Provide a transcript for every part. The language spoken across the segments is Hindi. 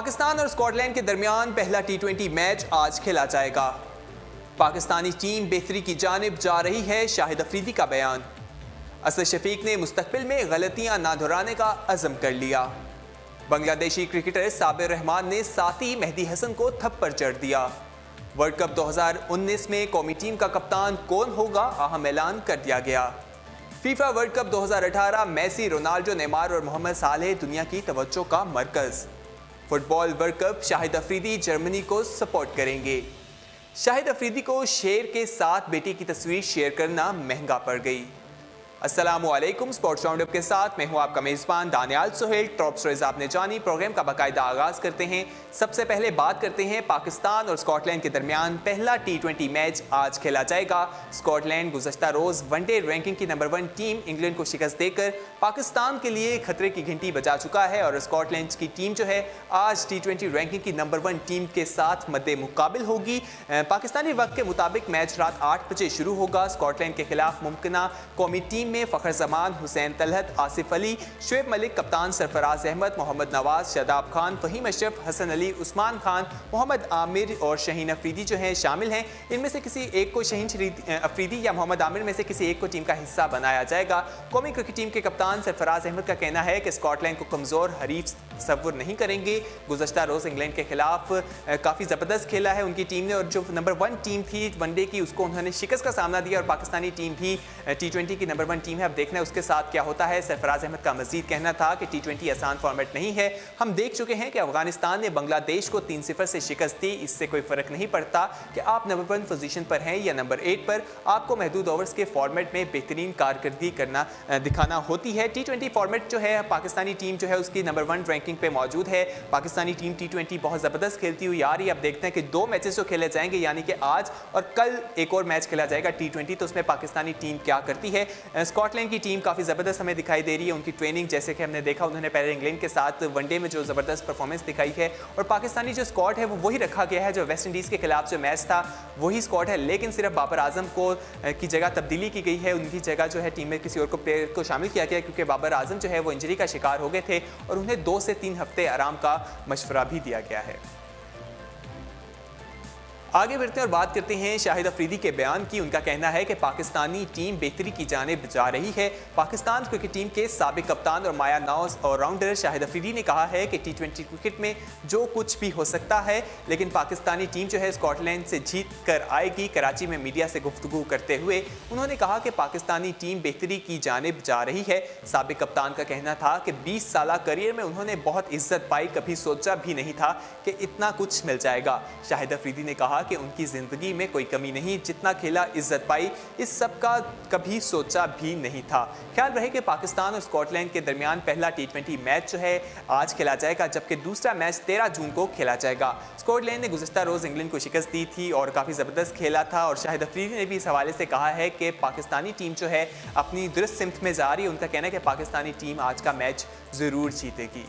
पाकिस्तान और स्कॉटलैंड के दरमियान पहला टी20 मैच आज खेला जाएगा। पाकिस्तानी टीम बेहतरी की जानिब जा रही है, शाहिद अफरीदी का बयान। असद शफीक ने मुस्तकबिल में गलतियां ना दोहराने का अज़म कर लिया। बांग्लादेशी क्रिकेटर साबिर रहमान ने साथी मेहदी हसन को थप्पड़ जड़ दिया। वर्ल्ड कप 2019 में कौमी टीम का कप्तान कौन होगा, अहम ऐलान कर दिया गया। FIFA world cup 2018 Messi, Ronaldo, Neymar और मोहम्मद सालेह दुनिया की तवज्जो का मरकज। Football world cup Shahid Afridi Germany को सपोर्ट करेंगे। शाहिद अफरीदी को शेर के साथ बेटी की तस्वीर शेयर करना महंगा पड़ गई। अस्सलामुअलैकुम, स्पोर्ट्स राउंडअप के साथ मैं हूं आपका मेज़बान दानियाल सोहेल। टॉप स्टोरीज आपने जानी, प्रोग्राम का बाकायदा आगाज़ करते हैं। सबसे पहले बात करते हैं पाकिस्तान और स्कॉटलैंड के दरमियान पहला टी20 मैच आज खेला जाएगा। स्कॉटलैंड गुज़श्ता रोज़ वनडे रैंकिंग की नंबर 1 टीम इंग्लैंड को शिकस्त देकर पाकिस्तान के लिए खतरे की घंटी बजा चुका है और स्कॉटलैंड की टीम जो है आज टी20 रैंकिंग की नंबर 1 टीम के साथ मद्दे मुकाबिल होगी। पाकिस्तानी वक्त के मुताबिक मैच रात 8 बजे शुरू होगा। स्कॉटलैंड के खिलाफ मुमकिना कौमी टीम में फ़खर जमान, हुसैन तलहत, आसिफ अली, शुएब मलिक, कप्तान सरफराज अहमद, मोहम्मद नवाज, शादाब खान, फ़हीम अशरफ, हसन अली, उस्मान खान, मोहम्मद आमिर और शहीन अफरीदी जो हैं शामिल हैं। इनमें से किसी एक को शहीन अफरीदी या मोहम्मद आमिर में से किसी एक को टीम का हिस्सा बनाया जाएगा। कौमी क्रिकेट टीम के कप्तान सरफराज अहमद का कहना है कि स्कॉटलैंड को कमज़ोर हरीफ तस्वुर नहीं करेंगे। गुज़श्ता रोज़ इंग्लैंड के खिलाफ काफ़ी ज़बरदस्त खेला है उनकी टीम ने और जो नंबर 1 टीम थी वनडे की उसको उन्होंने शिकस्त का सामना दिया और पाकिस्तानी टीम भी टी20 की नंबर 1 टीम है। अब देखना है उसके साथ क्या होता है। सरफराज अहमद का मजीद कहना था कि टी20 आसान फॉर्मेट नहीं है। हम देख चुके हैं कि अफगानिस्तान ने बांग्लादेश को 3-0 से शिकस्त दी। इससे कोई फ़र्क नहीं पड़ता कि आप नंबर 1 पोजीशन पर हैं या नंबर 8 पर। आपको महदूद ओवर्स के फॉर्मेट में बेहतरीन कारकर्दगी करना दिखाना होती है। टी20 फॉर्मेट जो है पाकिस्तानी टीम जो है उसकी नंबर 1 रैंकिंग पे मौजूद है। पाकिस्तानी टीम टी20 बहुत ज़बरदस्त खेलती हुई आ रही है। अब देखते हैं कि 2 मैचेस जो खेले जाएंगे, यानी कि आज और कल एक और मैच खेला जाएगा टी20, तो उसमें पाकिस्तानी टीम क्या करती है। स्कॉटलैंड की टीम काफ़ी ज़बरदस्त हमें दिखाई दे रही है। उनकी ट्रेनिंग जैसे कि हमने देखा, उन्होंने पहले इंग्लैंड के साथ वनडे में जो ज़बरदस्त परफॉर्मेंस दिखाई है और पाकिस्तानी जो स्क्वाड है वो वही रखा गया है जो वेस्ट इंडीज़ के खिलाफ जो मैच था वही स्क्वाड है, लेकिन सिर्फ बाबर आजम को की जगह तब्दीली की गई है। उनकी जगह जो है टीम में किसी और को प्लेयर को शामिल किया गया क्योंकि बाबर आजम जो है वो इंजरी का शिकार हो गए थे और उन्हें 2 से 3 हफ्ते आराम का मशवरा भी दिया गया है। आगे बढ़ते हैं और बात करते हैं शाहिद अफरीदी के बयान की। उनका कहना है कि पाकिस्तानी टीम बेहतरी की जानिब जा रही है। पाकिस्तान क्रिकेट टीम के साबिक कप्तान और माया नाज ऑलराउंडर शाहिद अफरीदी ने कहा है कि टी20 क्रिकेट में जो कुछ भी हो सकता है, लेकिन पाकिस्तानी टीम जो है स्कॉटलैंड से जीत कर आएगी। कराची में मीडिया से गुफ्तगू करते हुए उन्होंने कहा कि पाकिस्तानी टीम बेहतरी की जानिब जा रही है। साबिक कप्तान का कहना था कि 20 साल करियर में उन्होंने बहुत इज्जत पाई, कभी सोचा भी नहीं था कि इतना कुछ मिल जाएगा। शाहिद अफरीदी ने कहा कि उनकी जिंदगी में कोई कमी नहीं, जितना खेला इज्जत पाई, इस सब का कभी सोचा भी नहीं था। ख्याल रहे कि पाकिस्तान और स्कॉटलैंड के दरमियान पहला टी20 मैच जो है आज खेला जाएगा, जबकि दूसरा मैच 13 जून को खेला जाएगा। स्कॉटलैंड ने गुज़श्ता रोज़ इंग्लैंड को शिकस्त दी थी और काफ़ी ज़बरदस्त खेला था और शाहिद अफरीदी ने भी इस हवाले से कहा है कि पाकिस्तानी टीम जो है अपनी दुरुस्त सिमत में जा रही है। उनका कहना है कि पाकिस्तानी टीम आज का मैच ज़रूर जीतेगी।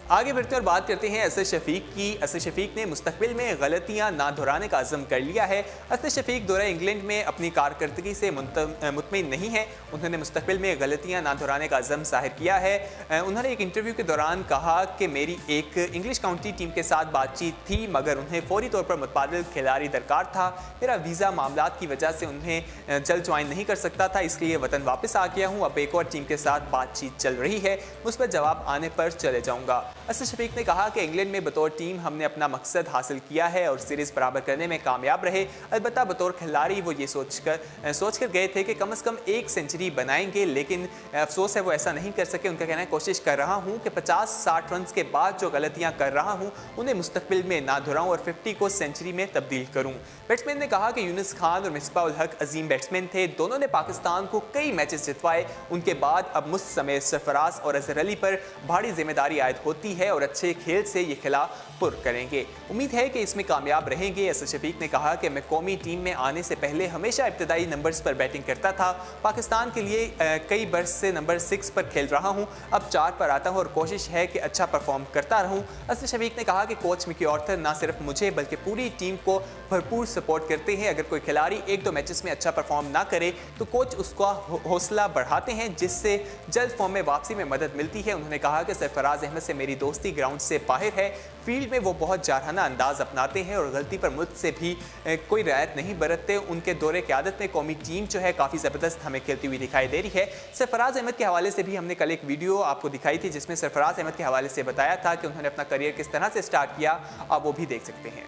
आगे बढ़ते और बात करते हैं असद शफीक की। असद शफीक ने मुस्तकबिल में गलतियां ना दोहराने का अज़म कर लिया है। असद शफीक दौरे इंग्लैंड में अपनी कारकर्दगी से मुतमईन नहीं है। उन्होंने मुस्तकबिल में गलतियां ना दोहराने का अज़म ज़ाहिर किया है। उन्होंने एक इंटरव्यू के दौरान कहा कि मेरी एक इंग्लिश काउंटी टीम के साथ बातचीत थी, मगर उन्हें फौरी तौर पर मुतबादिल खिलाड़ी दरकार था। मेरा वीज़ा मामलात की वजह से उन्हें जल्द ज्वाइन नहीं कर सकता था, इसलिए वतन वापस आ गया हूँ। अब एक और टीम के साथ बातचीत चल रही है, उस पर जवाब आने पर चले जाऊँगा। असद शफीक ने कहा कि इंग्लैंड में बतौर टीम हमने अपना मकसद हासिल किया है और सीरीज़ बराबर करने में कामयाब रहे। अलबत्ता बतौर खिलाड़ी वो ये सोचकर गए थे कि कम से कम 1 सेंचुरी बनाएंगे, लेकिन अफसोस है वो ऐसा नहीं कर सके। उनका कहना है कोशिश कर रहा हूँ कि 50-60 रन के बाद जो गलतियाँ कर रहा हूँ उन्हें मुस्तकबिल में ना दोहराऊँ और 50 को सेंचुरी में तब्दील करूँ। बैट्समैन ने कहा कि यूनुस खान और मिसबाह उल हक अजीम बैट्समैन थे, दोनों ने पाकिस्तान को कई मैचेस जितवाए। उनके बाद अब मुझ समेत सरफराज और अजहर अली पर भारी जिम्मेदारी आयद होती है और अच्छे खेल से ये खिला पुर करेंगे। उम्मीद है कि इसमें कामयाब रहेंगे। असद शफीक ने कहा कि मैं कौमी टीम में आने से पहले हमेशा इब्तदाई नंबर्स पर बैटिंग करता था। पाकिस्तान के लिए कई बरस से नंबर 6 पर खेल रहा हूं, अब 4 पर आता हूं और कोशिश है कि अच्छा परफॉर्म करता रहूं। असद शफीक ने कहा कि कोच मिकी आर्थर ना सिर्फ मुझे बल्कि पूरी टीम को भरपूर सपोर्ट करते हैं। अगर कोई खिलाड़ी 1-2 मैचेस में अच्छा परफॉर्म ना करे तो कोच उसका हौसला बढ़ाते हैं, जिससे जल्द फॉर्म में वापसी में मदद मिलती है। उन्होंने कहा कि सरफराज अहमद से मेरी दोस्ती ग्राउंड से बाहर है। फील्ड में वो बहुत जारहाना अंदाज अपनाते हैं और गलती पर मुझसे भी कोई रियायत नहीं बरतते। उनके दौरे क़यादत में कौमी टीम जो है काफ़ी ज़बरदस्त हमें खेलती हुई दिखाई दे रही है। सरफराज अहमद के हवाले से भी हमने कल एक वीडियो आपको दिखाई थी, जिसमें सरफराज अहमद के हवाले से बताया था कि उन्होंने अपना करियर किस तरह से स्टार्ट किया। आप वो भी देख सकते हैं।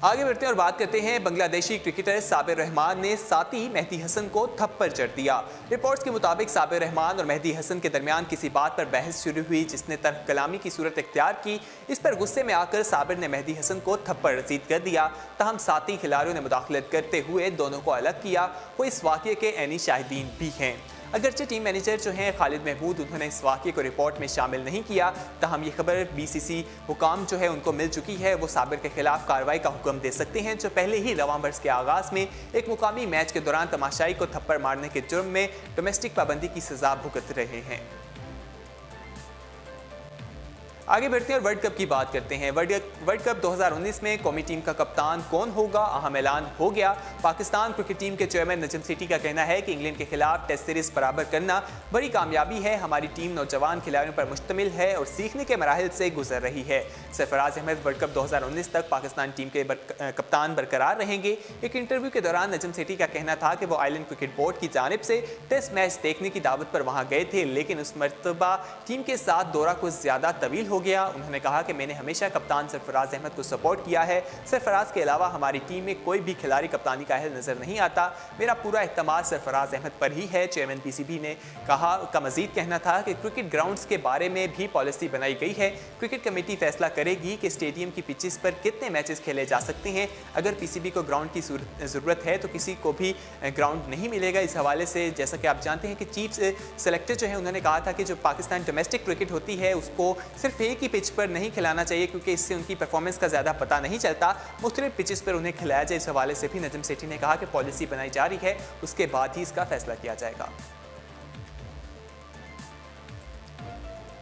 आगे बढ़ते हैं और बात करते हैं बांग्लादेशी क्रिकेटर साबिर रहमान ने साथी मेहदी हसन को थप्पड़ जड़ दिया। रिपोर्ट्स के मुताबिक साबिर रहमान और मेहदी हसन के दरमियान किसी बात पर बहस शुरू हुई, जिसने तर्क कलामी की सूरत इख्तियार की। इस पर गुस्से में आकर साबिर ने मेहदी हसन को थप्पड़ रसीद कर दिया। तहम साथी खिलाड़ियों ने मुदाखलत करते हुए दोनों को अलग किया। वो इस वाक़ये के ऐनी शाहिदीन भी हैं। अगरचे टीम मैनेजर जो हैं खालिद महमूद, उन्होंने इस वाक़ये को रिपोर्ट में शामिल नहीं किया। तहम ये खबर BCC हुकाम जो है उनको मिल चुकी है। वो साबिर के खिलाफ कार्रवाई का हुक्म दे सकते हैं, जो पहले ही रवां बरस के आगाज़ में एक मुकामी मैच के दौरान तमाशाई को थप्पड़ मारने के जुर्म में डोमेस्टिक पाबंदी की सज़ा भुगत रहे हैं। आगे बढ़ते हैं और वर्ल्ड कप की बात करते हैं। वर्ल्ड कप 2019 में कौमी टीम का कप्तान कौन होगा, अहम ऐलान हो गया। पाकिस्तान क्रिकेट टीम के चेयरमैन नजम सेठी का कहना है कि इंग्लैंड के खिलाफ टेस्ट सीरीज बराबर करना बड़ी कामयाबी है। हमारी टीम नौजवान खिलाड़ियों पर मुश्तमिल है और सीखने के मराहिल से गुजर रही है। सरफराज अहमद वर्ल्ड कप 2019 तक पाकिस्तान टीम के कप्तान बरकरार रहेंगे। एक इंटरव्यू के दौरान नजम सेठी का कहना था कि वो आइलैंड क्रिकेट बोर्ड की जानिब से टेस्ट मैच देखने की दावत पर वहां गए थे, लेकिन उस मरतबा टीम के साथ दौरा कुछ ज्यादा तवील हो गया। उन्होंने कहा कि मैंने हमेशा कप्तान सरफराज अहमद को सपोर्ट किया है। सरफराज के अलावा हमारी टीम में कोई भी खिलाड़ी कप्तानी का अहल नजर नहीं आता। मेरा पूरा एतमाद सरफराज अहमद पर ही है। चेयरमैन PCB ने कहा का मजीद कहना था कि क्रिकेट ग्राउंड्स के बारे में भी पॉलिसी बनाई गई है। क्रिकेट कमेटी फैसला करेगी कि स्टेडियम की पिचेस पर कितने मैचेस खेले जा सकते हैं। अगर PCB को ग्राउंड की ज़रूरत है तो किसी को भी ग्राउंड नहीं मिलेगा। इस हवाले से जैसा कि आप जानते हैं कि चीफ सेलेक्टर जो है उन्होंने कहा था कि जो पाकिस्तान डोमेस्टिक क्रिकेट होती है उसको सिर्फ एक ही पिच पर नहीं खिलाना चाहिए, क्योंकि इससे उनकी परफॉर्मेंस का ज़्यादा पता नहीं चलता। मुख्तलिफ पिचेस पर उन्हें खिलाया जाए। इस हवाले से भी नजम सेठी ने कहा कि पॉलिसी बनाई जा रही है, उसके बाद ही इसका फैसला किया जाएगा।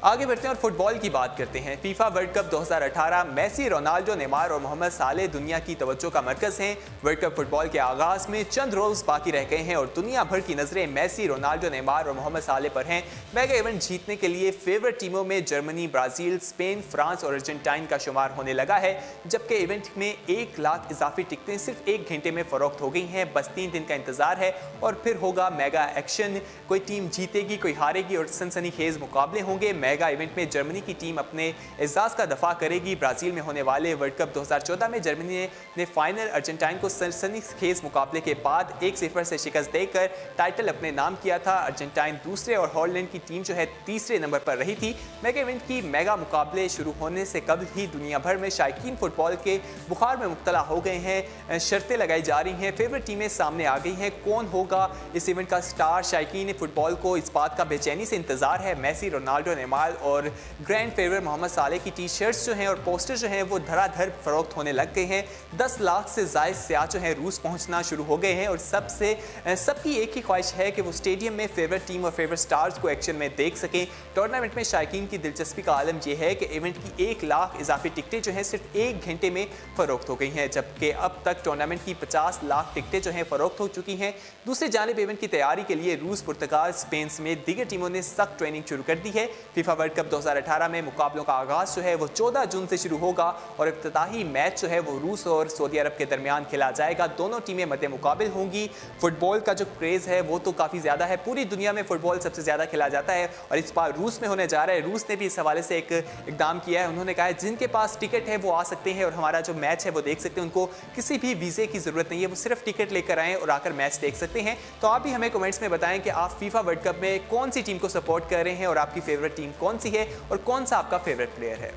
आगे बढ़ते हैं और फुटबॉल की बात करते हैं। FIFA world cup 2018 Messi, Ronaldo, Neymar और मोहम्मद साले दुनिया की तवज्जो का मरकज हैं। वर्ल्ड कप फुटबॉल के आगाज में चंद रोज बाकी रह गए हैं और दुनिया भर की नजरें मेसी, रोनाल्डो, नेमार और मोहम्मद साले पर हैं। मेगा इवेंट जीतने के लिए फेवरेट टीमों में जर्मनी, ब्राजील, स्पेन, फ्रांस और अर्जेंटाइन का शुमार होने लगा है, जबकि इवेंट में 1 लाख इजाफी टिकटें सिर्फ 1 घंटे में फरोख्त हो गई हैं। बस 3 दिन का इंतजार है और फिर होगा मेगा एक्शन। कोई टीम जीतेगी, कोई हारेगी और सनसनीखेज मुकाबले होंगे। मेगा इवेंट में जर्मनी की टीम अपने एजाज का दफा करेगी। ब्राजील में होने वाले वर्ल्ड कप 2014 में जर्मनी ने फाइनल अर्जेंटाइन को सनसनीखेज मुकाबले के बाद 1-0 से शिकस्त देकर टाइटल अपने नाम किया था। अर्जेंटाइन दूसरे और हॉलैंड की टीम जो है तीसरे नंबर पर रही थी। मेगा इवेंट की मेगा मुकाबले शुरू होने से कबल ही दुनिया भर में शायकीन फुटबॉल के बुखार में मुब्तला हो गए हैं। शर्तें लगाई जा रही हैं, फेवरेट टीमें सामने आ गई हैं। कौन होगा इस इवेंट का स्टार? शायकीन फुटबॉल को इस बात का बेचैनी से इंतजार है। मेसी, रोनाल्डो, नेमार और ग्रैंड फेवरेट मोहम्मद साले की टी शर्ट्स जो हैं और पोस्टर जो हैं वो धड़ाधड़ फरोख्त होने लग गए हैं। 10 लाख से ज़ायद सियाह जो हैं रूस पहुंचना शुरू हो गए हैं और सबकी एक ही ख्वाहिश है कि वो स्टेडियम में फेवरेट टीम और फेवरेट स्टार्स को एक्शन में देख सकें। टूर्नामेंट में शायकीन की दिलचस्पी का आलम यह है कि इवेंट की 1 लाख इजाफी टिकटें जो हैं सिर्फ 1 घंटे में फरोख्त हो गई हैं, जबकि अब तक टूर्नामेंट की 50 लाख टिकटें जो हैं फरोख्त हो चुकी हैं। दूसरी जानिब इवेंट की तैयारी के लिए रूस, पुर्तगाल, स्पेन समेत दीगर टीमों ने सख्त ट्रेनिंग शुरू कर दी है। फीफा वर्ल्ड कप 2018 में मुकाबलों का आगाज जो है वो 14 जून से शुरू होगा और इफ्तिताही मैच जो है वो रूस और सऊदी अरब के दरमियान खेला जाएगा। दोनों टीमें मद्दे मुकाबिल होंगी। फुटबॉल का जो क्रेज़ है वो तो काफ़ी ज़्यादा है। पूरी दुनिया में फुटबॉल सबसे ज़्यादा खेला जाता है और इस बार रूस में होने जा रहा है। रूस ने भी इस हवाले से एक इकदाम किया है। उन्होंने कहा है जिनके पास टिकट है वो आ सकते हैं और हमारा जो मैच है वो देख सकते हैं। उनको किसी भी वीज़े की ज़रूरत नहीं है, वो सिर्फ टिकट लेकर आएँ और आकर मैच देख सकते हैं। तो आप भी हमें कमेंट्स में बताएं कि आप फीफा वर्ल्ड कप में कौन सी टीम को सपोर्ट कर रहे हैं और आपकी फेवरेट टीम कौन सी है और कौन सा आपका फेवरेट प्लेयर है।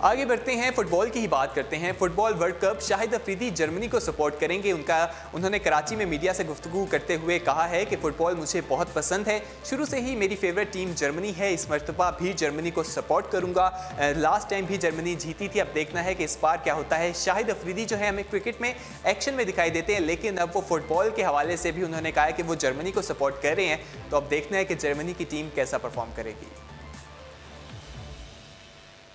आगे बढ़ते हैं, फुटबॉल की ही बात करते हैं। Football world cup, Shahid Afridi Germany को सपोर्ट करेंगे। उन्होंने कराची में मीडिया से गुफ्तगू करते हुए कहा है कि फुटबॉल मुझे बहुत पसंद है, शुरू से ही मेरी फेवरेट टीम जर्मनी है, इस मरतबा भी जर्मनी को सपोर्ट करूंगा। लास्ट टाइम भी जर्मनी जीती थी, अब देखना है कि इस बार क्या होता है। शाहिद अफरीदी जो है हमें क्रिकेट में एक्शन में दिखाई देते हैं, लेकिन अब वो फुटबॉल के हवाले से भी उन्होंने कहा है कि वो जर्मनी को सपोर्ट कर रहे हैं। तो अब देखना है कि जर्मनी की टीम कैसा परफॉर्म करेगी।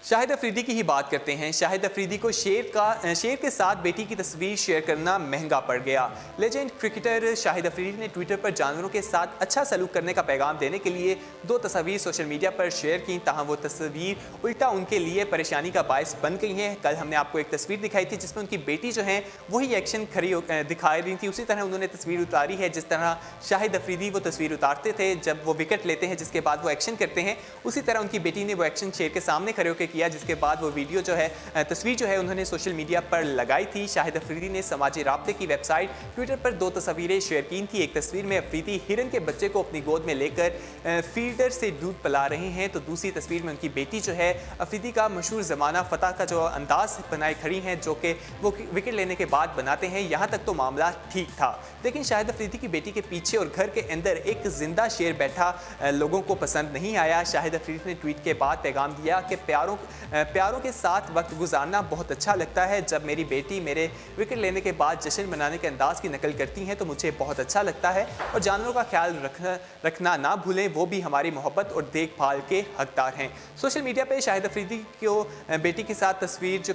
शाहिद अफरीदी की ही बात करते हैं। शाहिद अफरीदी को शेर के साथ बेटी की तस्वीर शेयर करना महंगा पड़ गया। लेजेंड क्रिकेटर शाहिद अफरीदी ने ट्विटर पर जानवरों के साथ अच्छा सलूक करने का पैगाम देने के लिए 2 तस्वीर सोशल मीडिया पर शेयर की, ताहम वो तस्वीर उल्टा उनके लिए परेशानी का बायस बन गई है। कल हमने आपको एक तस्वीर दिखाई थी जिसमें उनकी बेटी जो है वही एक्शन दिखा रही थी, उसी तरह उन्होंने तस्वीर उतारी है जिस तरह शाहिद अफरीदी वो तस्वीर उतारते थे जब वो विकेट लेते हैं, जिसके बाद वो एक्शन करते हैं। उसी तरह उनकी बेटी ने वो एक्शन शेर के सामने खड़े होकर किया, जिसके बाद वो वीडियो जो है, तस्वीर जो है उन्होंने सोशल मीडिया पर लगाई थी। शाहिद अफरीदी ने समाजी राब्ते की वेबसाइट ट्विटर पर 2 तस्वीरें शेयर की थी। एक तस्वीर में अफरीदी हिरन के बच्चे को अपनी गोद में लेकर फील्डर से दूध पिला रहे हैं, तो दूसरी तस्वीर में उनकी बेटी जो है अफरीदी का मशहूर ज़माना फतह का जो अंदाज बनाए खड़ी हैं, जो कि वो विकेट लेने के बाद बनाते हैं। यहाँ तक तो मामला ठीक था, लेकिन शाहिद अफरीदी की बेटी के पीछे और घर के अंदर एक जिंदा शेर बैठा लोगों को पसंद नहीं आया। शाहिद अफरीदी ने ट्वीट के बाद पैगाम दिया कि प्यारों के साथ वक्त गुजारना बहुत अच्छा लगता है। जब मेरी बेटी मेरे विकेट लेने के बाद जश्न मनाने के अंदाज की नकल करती हैं तो मुझे बहुत अच्छा लगता है, और जानवरों का ख्याल रखना ना भूलें, वो भी हमारी मोहब्बत और देखभाल के हकदार हैं। सोशल मीडिया पर शाहिद अफरीदी को बेटी के साथ तस्वीर जो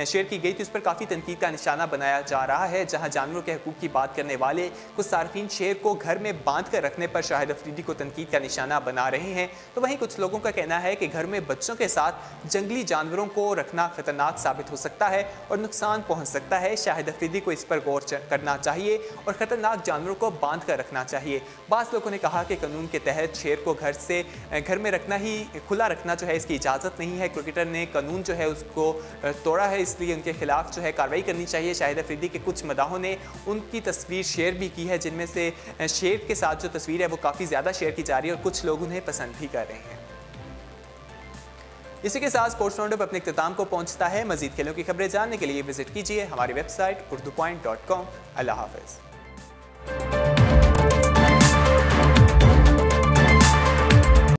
शेयर की गई थी उस पर काफ़ी तनकीद का निशाना बनाया जा रहा है। जहाँ जानवरों के हकूक़ की बात करने वाले कुछ सार्फिन शेर को घर में बांध कर रखने पर शाहिद अफरीदी को तनकीद का निशाना बना रहे हैं, तो वहीं कुछ लोगों का कहना है कि घर में बच्चों के साथ जंगली जानवरों को रखना खतरनाक साबित हो सकता है और नुकसान पहुंच सकता है। शाहिद अफरीदी को इस पर गौर करना चाहिए और खतरनाक जानवरों को बांध कर रखना चाहिए। बाज़ लोगों ने कहा कि कानून के तहत शेर को घर में रखना ही, खुला रखना जो है इसकी इजाज़त नहीं है। क्रिकेटर ने कानून जो है उसको तोड़ा है, इसलिए उनके खिलाफ जो है कार्रवाई करनी चाहिए। शाहिद अफरीदी के कुछ मदाहों ने उनकी तस्वीर शेयर भी की है, जिनमें से शेर के साथ जो तस्वीर है वो काफ़ी ज़्यादा शेयर की जा रही है और कुछ लोग उन्हें पसंद भी कर रहे हैं। इसी के साथ स्पोर्ट्स राउंडअप अपने इख्तिताम को पहुंचता है। मजीद खेलों की खबरें जानने के लिए विजिट कीजिए हमारी वेबसाइट urdupoint.com। अल्लाह हाफ़िज़।